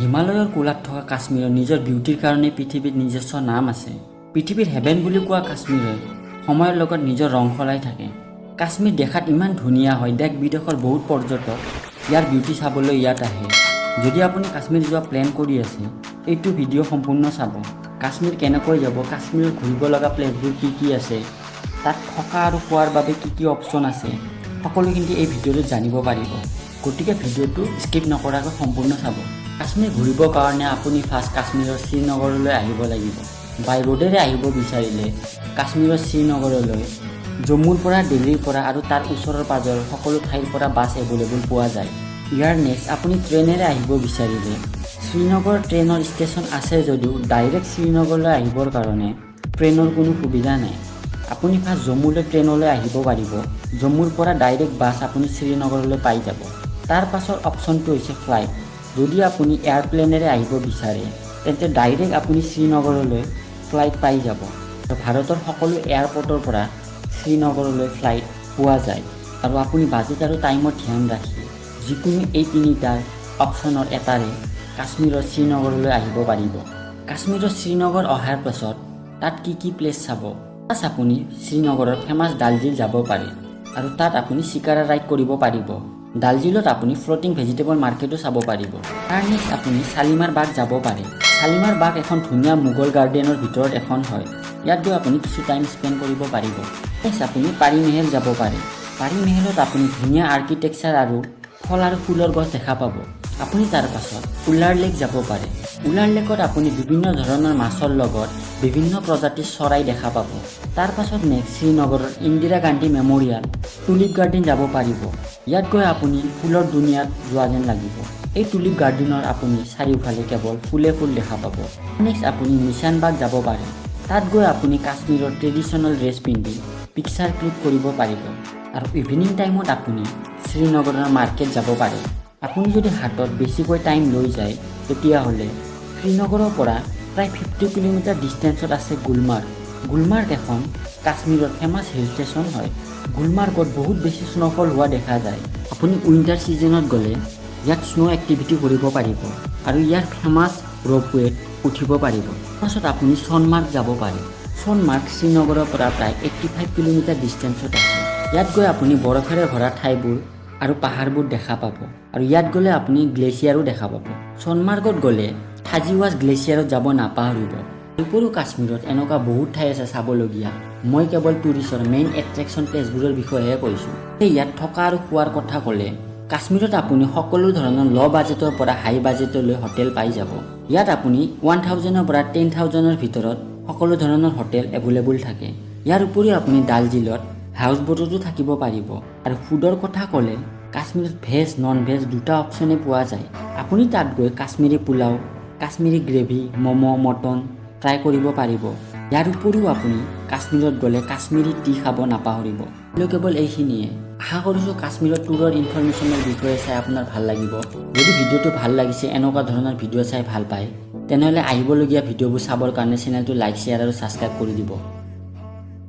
হিমালয়ৰ কোলাত থকা কাশ্মীৰৰ নিজৰ বিউটিৰ কাৰণে পৃথিৱীত নিজস্ব নাম আছে। পৃথিৱীৰ হেভেন বুলি কোৱা কাশ্মীৰে সময়ৰ লগত নিজৰ ৰং সলাই থাকে। কাশ্মীৰ দেখাত ইমান ধুনীয়া হয়, দেশ বিদেশৰ বহুত পৰ্যটক ইয়াৰ বিউটি চাবলৈ ইয়াত আহে। যদি আপুনি কাশ্মীৰ যোৱা প্লেন কৰি আছে, এইটো ভিডিঅ' সম্পূৰ্ণ চাব। কাশ্মীৰ কেনেকৈ যাব, কাশ্মীৰত ঘূৰিব লগা প্লেচবোৰ কি আছে, তাত থকা আৰু খোৱাৰ বাবে কি অপশ্যন আছে, সকলোখিনি এই ভিডিঅ'টোত জানিব পাৰিব। গতিকে ভিডিঅ'টো স্কিপ নকৰাকৈ সম্পূৰ্ণ চাব। কাশ্মীৰ ঘূৰিবৰ কাৰণে আপুনি ফাৰ্ষ্ট কাশ্মীৰৰ শ্ৰীনগৰলৈ আহিব লাগিব। বাই ৰোডেৰে আহিব বিচাৰিলে কাশ্মীৰৰ শ্ৰীনগৰলৈ জম্মুৰ পৰা, দিল্লীৰ পৰা আৰু তাৰ ওচৰৰ পাজৰৰ সকলো ঠাইৰ পৰা বাছ এভেইলেবল পোৱা যায়। ইয়াৰ নেক্সট আপুনি ট্ৰেইনেৰে আহিব বিচাৰিলে শ্ৰীনগৰ ট্ৰেইনৰ ষ্টেচন আছে যদিও ডাইৰেক্ট শ্ৰীনগৰলৈ আহিবৰ কাৰণে ট্ৰেইনৰ কোনো সুবিধা নাই। আপুনি ফাৰ্ষ্ট জম্মুলৈ ট্ৰেইনলৈ আহিব পাৰিব। জম্মুৰ পৰা ডাইৰেক্ট বাছ আপুনি শ্ৰীনগৰলৈ পাই যাব। তাৰ পাছৰ অপশ্যনটো হৈছে ফ্লাইট। যদি আপুনি এয়াৰপ্লেনেৰে আহিব বিচাৰে তেন্তে ডাইৰেক্ট আপুনি শ্ৰীনগৰলৈ ফ্লাইট পাই যাব। ভাৰতৰ সকলো এয়াৰপৰ্টৰ পৰা শ্ৰীনগৰলৈ ফ্লাইট পোৱা যায় আৰু আপুনি বাজেট আৰু টাইমৰ ধ্যান ৰাখি যিকোনো এই তিনিটাৰ অপশ্যনৰ এটাৰে কাশ্মীৰৰ শ্ৰীনগৰলৈ আহিব পাৰিব। কাশ্মীৰৰ শ্ৰীনগৰ অহাৰ পাছত তাত কি প্লেচ চাব। ফাৰ্ষ্ট আপুনি শ্ৰীনগৰৰ ফেমাছ ডালঝিল যাব পাৰে আৰু তাত আপুনি চিকাৰা ৰাইড কৰিব পাৰিব। ডালঝিলত আপুনি ফ্লোটিং ভেজিটেবল মাৰ্কেটো চাব পাৰিব। তাৰ নেক্সট আপুনি শালিমাৰ বাগ যাব পাৰে। শালিমাৰ বাগ এখন ধুনীয়া মোগল গাৰ্ডেনৰ ভিতৰত এখন হয়। ইয়াত গৈ আপুনি কিছু টাইম স্পেণ্ড কৰিব পাৰিব। নেক্সট আপুনি পাৰি মেহেল যাব পাৰে। পাৰি মেহেলত আপুনি ধুনীয়া আৰ্কিটেকচাৰ আৰু ফল আৰু ফুলৰ গছ দেখা পাব। আপুনি তাৰ পাছত উলাৰ লেক যাব পাৰে। উলাৰ লেকত আপুনি বিভিন্ন ধৰণৰ মাছৰ লগত বিভিন্ন প্ৰজাতিৰ চৰাই দেখা পাব। তাৰ পাছত নেক্সট শ্ৰীনগৰৰ Indira Gandhi memorial tulip garden যাব পাৰিব। ইয়াত গৈ আপুনি ফুলৰ দুনিয়াত যোৱা যেন লাগিব। এই টুলিপ গাৰ্ডেনৰ আপুনি চাৰিওফালে কেৱল ফুল দেখা পাব। নেক্সট আপুনি নিচানবাগ যাব পাৰে। তাত গৈ আপুনি কাশ্মীৰৰ ট্ৰেডিশ্যনেল ড্ৰেছ পিন্ধি পিকচাৰ ক্লিক কৰিব পাৰিব আৰু ইভিনিং টাইমত আপুনি শ্ৰীনগৰৰ মাৰ্কেট যাব পাৰে। আপুনি যদি হাতত বেছিকৈ টাইম লৈ যায় তেতিয়াহ'লে শ্ৰীনগৰৰ পৰা প্ৰায় 50 কিলোমিটাৰ ডিষ্টেঞ্চত আছে গুলমাৰ্গ। গুলমাৰ্গ এখন কাশ্মীৰৰ ফেমাছ হিল ষ্টেচন হয়। গুলমাৰ্গত বহুত বেছি স্ন'ফল হোৱা দেখা যায়। আপুনি উইণ্টাৰ ছিজনত গ'লে ইয়াত স্ন' এক্টিভিটি কৰিব পাৰিব আৰু ইয়াৰ ফেমাছ ৰ'পৱেত উঠিব পাৰিব। তাৰপাছত আপুনি সোণমাৰ্গ যাব পাৰে। সোণমাৰ্গ শ্ৰীনগৰৰ পৰা প্ৰায় 85 কিলোমিটাৰ ডিষ্টেঞ্চত আছে। ইয়াত গৈ আপুনি বৰফেৰে ভৰা ঠাইবোৰ আৰু পাহাৰবোৰ দেখা পাব আৰু ইয়াত গ'লে আপুনি গ্লেচিয়াৰো দেখা পাব। সোণমাৰ্গত গ'লে থাজিৱাছ গ্লেচিয়াৰত যাব নাপাহৰিব। উপৰিও কাশ্মীৰত এনেকুৱা বহুত ঠাই আছে চাবলগীয়া। মই কেৱল টুৰিষ্টৰ মেইন এট্ৰেকশ্যন প্লেচবোৰৰ বিষয়েহে কৈছোঁ। ইয়াত থকা আৰু খোৱাৰ কথা ক'লে কাশ্মীৰত আপুনি সকলো ধৰণৰ ল' বাজেটৰ পৰা হাই বাজেটলৈ হোটেল পাই যাব। ইয়াত আপুনি 1000ৰ পৰা 10,000ৰ ভিতৰত সকলো ধৰণৰ হোটেল এভেইলেবল থাকে। ইয়াৰ উপৰিও আপুনি ডালঝিলত হাউচ বোটতো থাকিব পাৰিব। আৰু ফুডৰ কথা ক'লে কাশ্মীৰত ভেজ নন ভেজ দুটা অপশ্যনে পোৱা যায়। আপুনি তাত গৈ Kashmiri pulao, Kashmiri gravy, momo', mutton try কৰিব পাৰিব। ইয়াৰ উপৰিও আপুনি কাশ্মীৰত গ'লে কাশ্মীৰী টি খাব নাপাহৰিব। কেৱল এইখিনিয়ে। আশা কৰিছোঁ কাশ্মীৰৰ ট্যুৰৰ ইনফৰমেশ্যনৰ বিষয়ে চাই আপোনাৰ ভাল লাগিব। যদি ভিডিঅ'টো ভাল লাগিছে, এনেকুৱা ধৰণৰ ভিডিঅ' চাই ভাল পায়, তেনেহ'লে আহিবলগীয়া ভিডিঅ'বোৰ চাবৰ কাৰণে চেনেলটো লাইক, শ্বেয়াৰ আৰু ছাবস্ক্ৰাইব কৰি দিব।